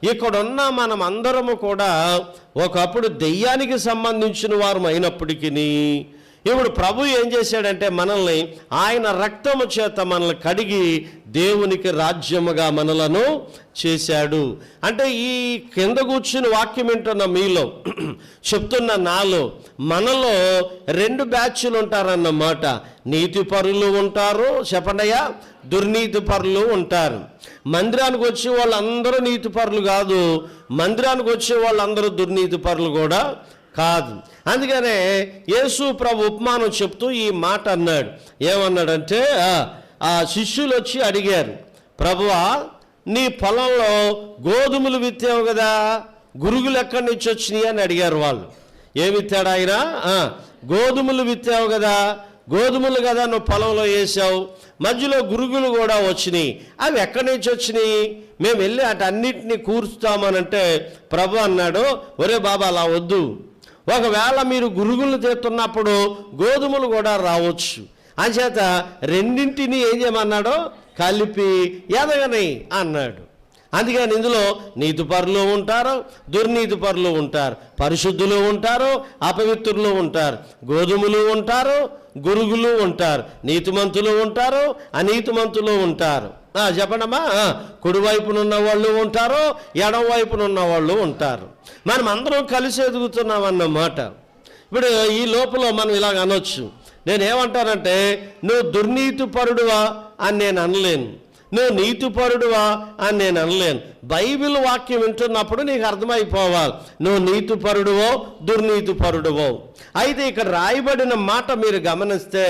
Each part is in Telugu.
ఇక్కడున్న మనం అందరము కూడా ఒకప్పుడు దెయ్యానికి సంబంధించిన వారు అయినప్పటికీ ఇప్పుడు ప్రభు ఏం చేశాడంటే మనల్ని ఆయన రక్తము చేత మనల్ని కడిగి దేవునికి రాజ్యముగా మనలను చేశాడు. అంటే ఈ కింద కూర్చుని వాక్యం వింటున్న మీలో చెప్తున్న నాలో మనలో 2 బ్యాచ్లు ఉంటారన్నమాట. నీతి పరులు ఉంటారు, చెప్పండియా, దుర్నీతి పరులు ఉంటారు. మందిరానికి వచ్చే వాళ్ళందరూ నీతి పరులు కాదు, మందిరానికి వచ్చే వాళ్ళందరూ దుర్నీతి పరులు కూడా కాదు. అందుకనే యేసు ప్రభు ఉపమానం చెప్తూ ఈ మాట అన్నాడు. ఏమన్నాడంటే, ఆ శిష్యులు వచ్చి అడిగారు, ప్రభువా నీ పొలంలో గోధుమలు విత్తావు కదా, గురుగులు ఎక్కడి నుంచి వచ్చినాయి అని అడిగారు వాళ్ళు. ఏమి విత్తాడు ఆయన? గోధుమలు విత్తావు కదా, గోధుమలు కదా నువ్వు పొలంలో వేసావు, మధ్యలో గురుగులు కూడా వచ్చినాయి, అవి ఎక్కడి నుంచి వచ్చినాయి? మేము వెళ్ళి అటన్నిటినీ కూర్చుతామనంటే ప్రభు అన్నాడు, ఒరే బాబా అలా వద్దు, ఒకవేళ మీరు గురుగులు తెస్తున్నప్పుడు గోధుమలు కూడా రావచ్చు, అంచేత రెండింటినీ ఏం చేయమన్నాడో కలిపి ఎదగని అన్నాడు. అందుకని ఇందులో నీతిపరులు ఉంటారు, దుర్నీతి పరులు ఉంటారు, పరిశుద్ధులు ఉంటారు, అపవిత్రులు ఉంటారు, గోధుమలు ఉంటారు, గురుగులు ఉంటారు, నీతిమంతులు ఉంటారు, అనీతిమంతులు ఉంటారు. చెప్పండమ్మా, కుడివైపునున్న వాళ్ళు ఉంటారు, ఎడం వైపునున్న వాళ్ళు ఉంటారు. మనం అందరం కలిసి ఎదుగుతున్నామన్నమాట. ఇప్పుడు ఈ లోపల మనం ఇలాగ అనొచ్చు, నేనేమంటానంటే నువ్వు దుర్నీతి పరుడువా అని నేను అనలేను, నువ్వు నీతిపరుడువా అని నేను అనలేను. బైబిల్ వాక్యం వింటున్నప్పుడు నీకు అర్థమైపోవాలి నువ్వు నీతిపరుడువో దుర్నీతిపరుడువో. అయితే ఇక్కడ రాయబడిన మాట మీరు గమనిస్తే,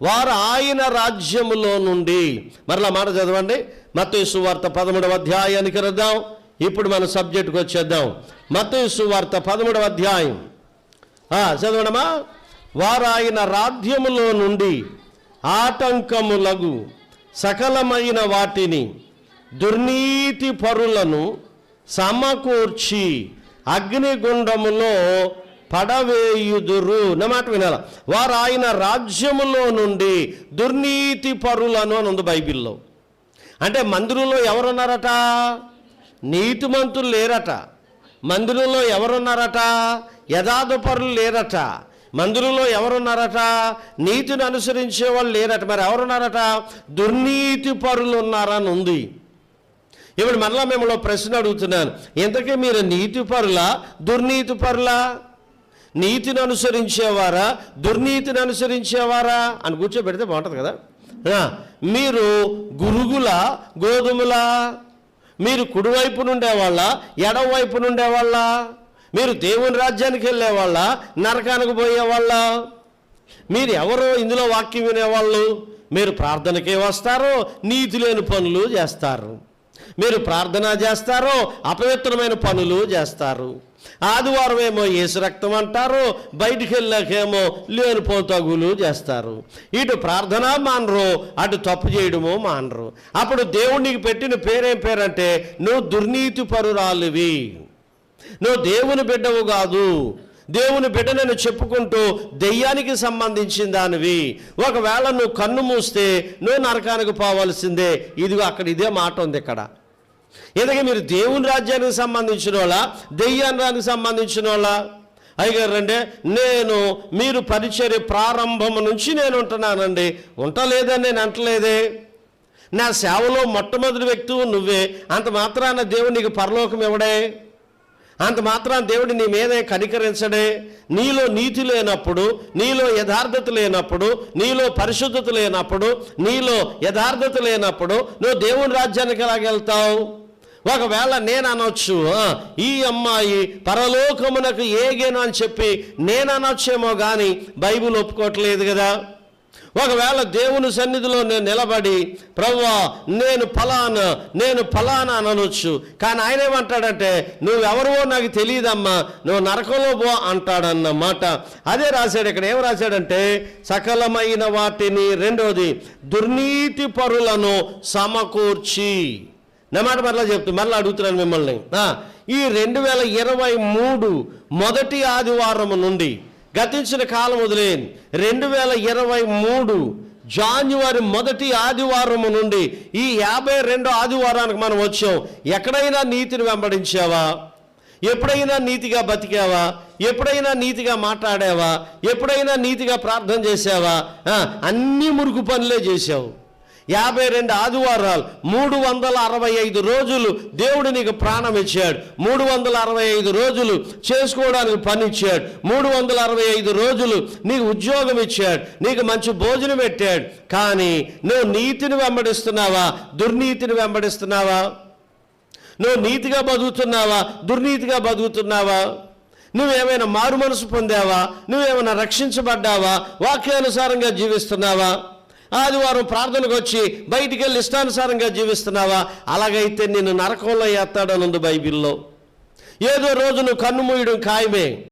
వారు ఆయన రాజ్యములో నుండి, మరలా మాట చదవండి, మత్తయి సువార్త 13వ అధ్యాయానికి రద్దాం. ఇప్పుడు మన సబ్జెక్టుకి వచ్చేద్దాం. మత్తయి సువార్త 13వ అధ్యాయం చదవడమా. వారు ఆయన రాజ్యములో నుండి ఆటంకములగు సకలమైన వాటిని దుర్నీతి పరులను సమకూర్చి అగ్నిగుండములో పడవేయుదురు. నా మాట వినాల. వారు ఆయన రాజ్యములో నుండి దుర్నీతి పరులను అని ఉంది బైబిల్లో. అంటే మందిరంలో ఎవరున్నారట? నీతిమంతులు లేరట. మందిరంలో ఎవరున్నారట? యథార్థ పరులు లేరట. మందిరంలో ఎవరున్నారట? నీతిని అనుసరించే వాళ్ళు లేరట. మరి ఎవరున్నారట? దుర్నీతి పరులు ఉన్నారని ఉంది. ఇప్పుడు మరలా మిమ్మల్ని ప్రశ్న అడుగుతున్నాను, ఇంతకీ మీరు నీతి పరులా దుర్నీతి పరులా? నీతిని అనుసరించేవారా దుర్నీతిని అనుసరించేవారా అని కూర్చోబెడితే బాగుంటుంది కదా. మీరు గురుగులా గోధుమలా? మీరు కుడివైపు నుండేవాళ్ళ ఎడం వైపు నుండేవాళ్ళ? మీరు దేవుని రాజ్యానికి వెళ్ళేవాళ్ళ నరకానికి పోయేవాళ్ళ? మీరు ఎవరు ఇందులో వాక్యం వినేవాళ్ళు? మీరు ప్రార్థనకే వస్తారో నీతి లేని పనులు చేస్తారు, మీరు ప్రార్థన చేస్తారో అపవిత్రమైన పనులు చేస్తారు. ఆదివారం ఏమో యేసు రక్తం అంటారు, బయటికి వెళ్ళాకేమో లేని పోతగులు చేస్తారు. ఇటు ప్రార్థన మానరు, అటు తప్పు చేయడము మానరు. అప్పుడు దేవునికి పెట్టిన పేరేం పేరంటే నువ్వు దుర్నీతి పరురాలివి, నువ్వు దేవుని బిడ్డవు కాదు, దేవుని బిడ్డనని చెప్పుకుంటూ దెయ్యానికి సంబంధించిన దానివి. ఒకవేళ నువ్వు కన్ను మూస్తే నువ్వు నరకానికి పోవాల్సిందే. ఇదిగో అక్కడ ఇదే మాట ఉంది ఇక్కడ. ఎందుకంటే మీరు దేవుని రాజ్యానికి సంబంధించిన వాళ్ళ దెయ్యానికి సంబంధించిన వాళ్ళ? అయ్యగారు అంటే మీరు పరిచర్య ప్రారంభం నుంచి నేను ఉంటున్నానండి. ఉండలేదని నేను అంటలేదే. నా సేవలో మొట్టమొదటి వ్యక్తి నువ్వే. అంత మాత్రాన దేవుడు నీకు పరలోకం ఇవ్వడే, అంత మాత్రాన దేవుడు నీ మీదే కనికరించడే. నీలో నీతి లేనప్పుడు, నీలో యథార్థత లేనప్పుడు, నీలో పరిశుద్ధత లేనప్పుడు, నీలో యథార్థత లేనప్పుడు నువ్వు దేవుని రాజ్యానికి ఎలాగెళ్తావు? ఒకవేళ నేను అనొచ్చు, ఈ అమ్మాయి పరలోకమునకు ఏగేను అని చెప్పి నేను అనొచ్చేమో కానీ బైబిల్ ఒప్పుకోవట్లేదు కదా. ఒకవేళ దేవుని సన్నిధిలో నేను నిలబడి ప్రభువా నేను ఫలానా అనొచ్చు, కానీ ఆయన ఏమంటాడంటే నువ్వెవరో నాకు తెలియదమ్మా, నువ్వు నరకంలో పో అంటాడన్నమాట. అదే రాశాడు ఇక్కడ. ఏం రాశాడంటే సకలమైన వాటిని, రెండోది దుర్నీతి పరులను సమకూర్చి. నా మాట మరలా మరలా అడుగుతున్నాను మిమ్మల్ని. ఈ 2023 మొదటి ఆదివారం నుండి గతించిన కాలం వదిలేని 2023 జాన్యువరి మొదటి ఆదివారం నుండి ఈ 52వ ఆదివారానికి మనం వచ్చాం. ఎక్కడైనా నీతిని వెంబడించావా? ఎప్పుడైనా నీతిగా బతికావా? ఎప్పుడైనా నీతిగా మాట్లాడావా? ఎప్పుడైనా నీతిగా ప్రార్థన చేసావా? అన్ని మురుగు పనులే చేశావు. 52 ఆదివారాలు, 365 రోజులు దేవుడు నీకు ప్రాణం ఇచ్చాడు. 365 రోజులు చేసుకోవడానికి పని ఇచ్చాడు. 365 రోజులు నీకు ఉద్యోగం ఇచ్చాడు, నీకు మంచి భోజనం పెట్టాడు. కానీ నువ్వు నీతిని వెంబడిస్తున్నావా? దుర్నీతిని వెంబడిస్తున్నావా? నువ్వు నీతిగా బతుకుతున్నావా? దుర్నీతిగా బతుకుతున్నావా? నువ్వేమైనా మారు మనసు పొందావా? నువ్వేమైనా రక్షించబడ్డావా? వాక్యానుసారంగా జీవిస్తున్నావా? ఆదివారం ప్రార్థనకు వచ్చి బయటికి వెళ్ళి ఇష్టానుసారంగా జీవిస్తున్నావా? అలాగైతే నిన్ను నరకంలో వేస్తాడనుంది బైబిల్లో. ఏదో రోజు నువ్వు కన్ను మూయడం ఖాయమే.